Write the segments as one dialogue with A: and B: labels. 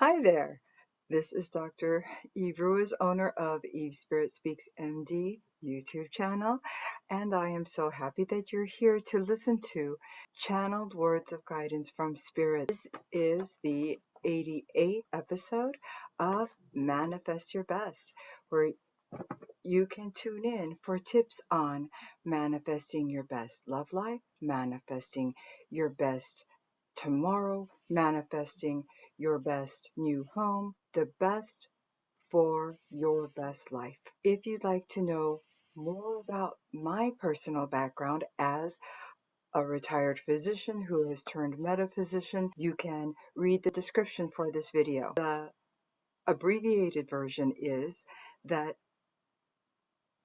A: Hi there. This is Dr. Eve Ruiz, owner of SpiritSpeaks MD YouTube channel, and I am so happy that you're here to listen to channeled words of guidance from Spirit. This is the 88th episode of Manifest Your Best, where you can tune in for tips on manifesting your best love life, manifesting your best tomorrow, manifesting your best new home, the best for your best life. If you'd like to know more about my personal background as a retired physician who has turned metaphysician, you can read the description for this video. The abbreviated version is that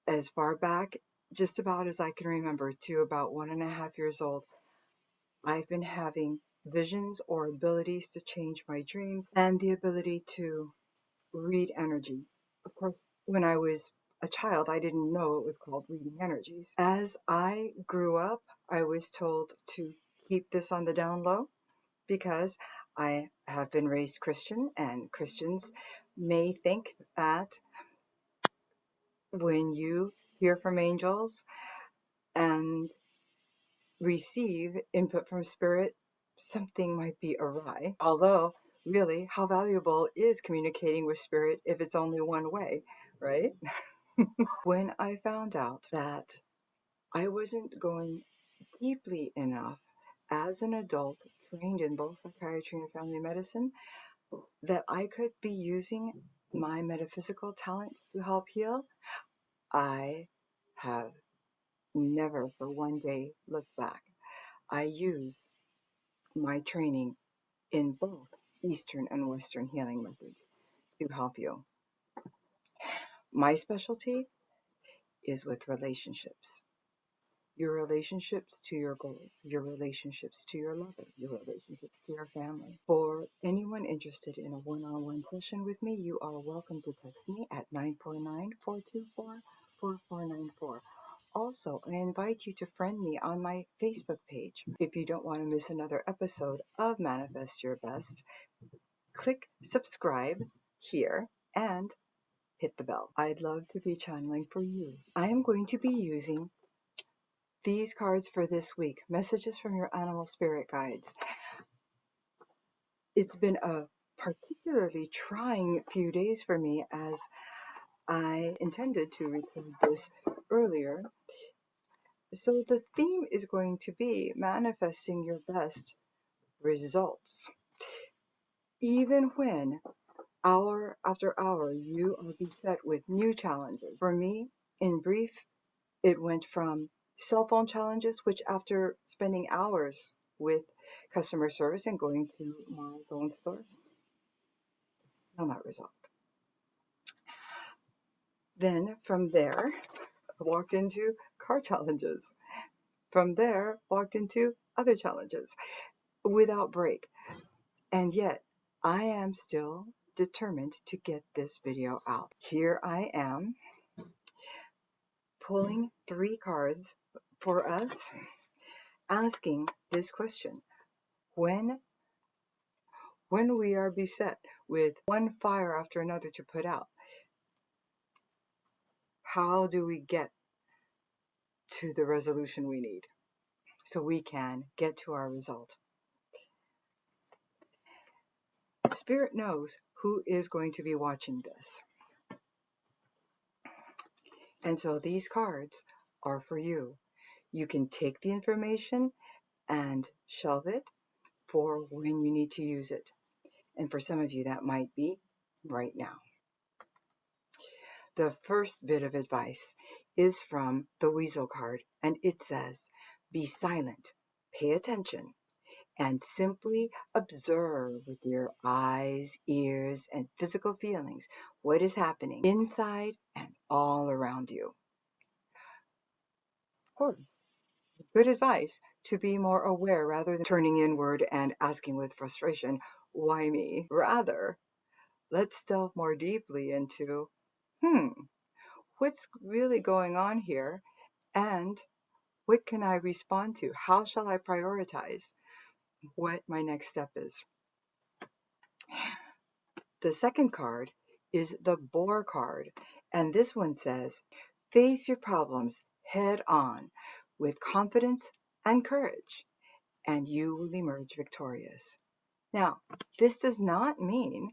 A: as far back, just about as I can remember, to about 1.5 years old, I've been having visions or abilities to change my dreams and the ability to read energies. Of course, when I was a child, I didn't know it was called reading energies. As I grew up, I was told to keep this on the down low because I have been raised Christian, and Christians may think that when you hear from angels and receive input from spirit, something might be awry. Although, really, how valuable is communicating with spirit if it's only one way, right? When I found out that I wasn't going deeply enough as an adult trained in both psychiatry and family medicine, that I could be using my metaphysical talents to help heal, I have never for one day looked back. I use my training in both Eastern and Western healing methods to help you. My specialty is with relationships. Your relationships to your goals, your relationships to your lover, your relationships to your family. For anyone interested in a one-on-one session with me, you are welcome to text me at 949-424-4494. Also, I invite you to friend me on my Facebook page. If you don't want to miss another episode of Manifest Your Best, click subscribe here and hit the bell. I'd love to be channeling for you. I am going to be using these cards for this week, messages from your animal spirit guides. It's been a particularly trying few days for me, as I intended to record this earlier. So the theme is going to be manifesting your best results. Even when hour after hour you are beset with new challenges. For me, in brief, it went from cell phone challenges, which after spending hours with customer service and going to my phone store, still not resolved. Then from there, I walked into car challenges. From there, walked into other challenges without break. And yet, I am still determined to get this video out. Here I am, pulling 3 cards for us, asking this question. When we are beset with one fire after another to put out, how do we get to the resolution we need so we can get to our result? Spirit knows who is going to be watching this. And so these cards are for you. You can take the information and shelve it for when you need to use it. And for some of you, that might be right now. The first bit of advice is from the Weasel card, and it says, be silent, pay attention, and simply observe with your eyes, ears, and physical feelings what is happening inside and all around you. Of course, good advice to be more aware rather than turning inward and asking with frustration, why me? Rather, let's delve more deeply into, what's really going on here, and what can I respond to? How shall I prioritize what my next step is? The second card is the Boar card, and this one says, face your problems head on with confidence and courage, and you will emerge victorious. Now, this does not mean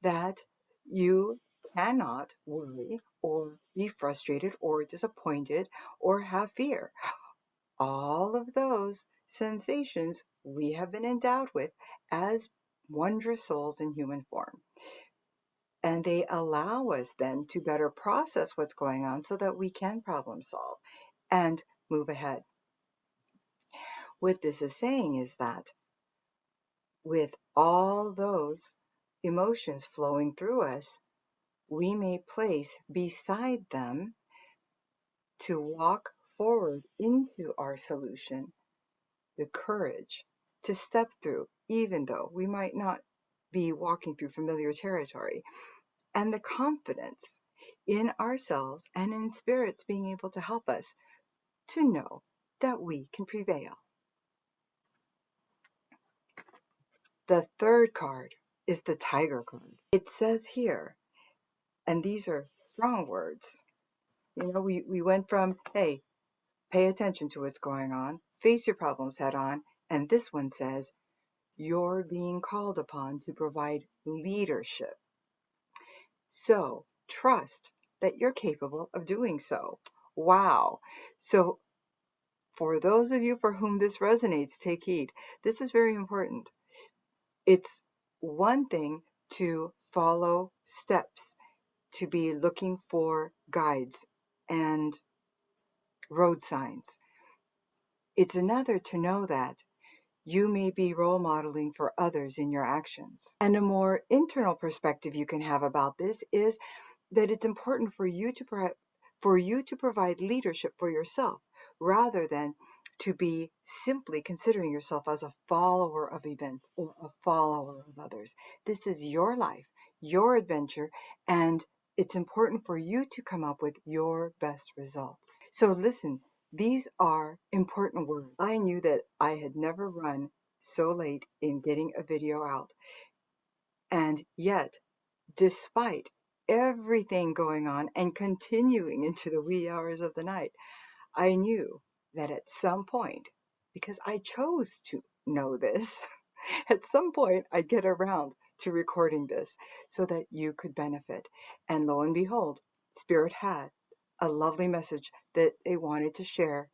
A: that you cannot worry or be frustrated or disappointed or have fear. All of those sensations we have been endowed with as wondrous souls in human form. And they allow us then to better process what's going on so that we can problem solve and move ahead. What this is saying is that with all those emotions flowing through us, we may place beside them to walk forward into our solution the courage to step through, even though we might not be walking through familiar territory, and the confidence in ourselves and in spirits being able to help us to know that we can prevail. The third card is the Tiger card. It says here, and these are strong words. You know, we went from, hey, pay attention to what's going on, face your problems head on, and this one says, you're being called upon to provide leadership. So trust that you're capable of doing so. Wow. So for those of you for whom this resonates, take heed. This is very important. It's one thing to follow steps, to be looking for guides and road signs. It's another to know that you may be role modeling for others in your actions. And a more internal perspective you can have about this is that it's important for you to provide leadership for yourself rather than to be simply considering yourself as a follower of events or a follower of others. This is your life, your adventure, and it's important for you to come up with your best results. So listen, these are important words. I knew that I had never run so late in getting a video out. And yet, despite everything going on and continuing into the wee hours of the night, I knew that at some point, because I chose to know this, at some point I'd get around to recording this so that you could benefit. And lo and behold, Spirit had a lovely message that they wanted to share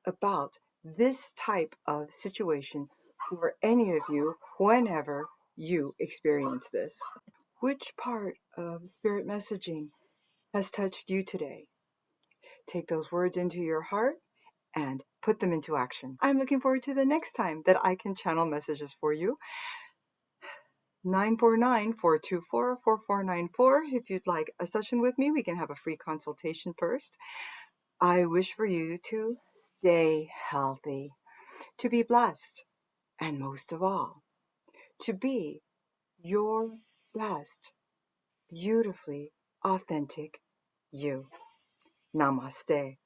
A: about this type of situation for any of you whenever you experience this. Which part of Spirit messaging has touched you today? Take those words into your heart and put them into action. I'm looking forward to the next time that I can channel messages for you. 949-424-4494. If you'd like a session with me, we can have a free consultation first. I wish for you to stay healthy, to be blessed, and most of all, to be your best, beautifully authentic you. Namaste.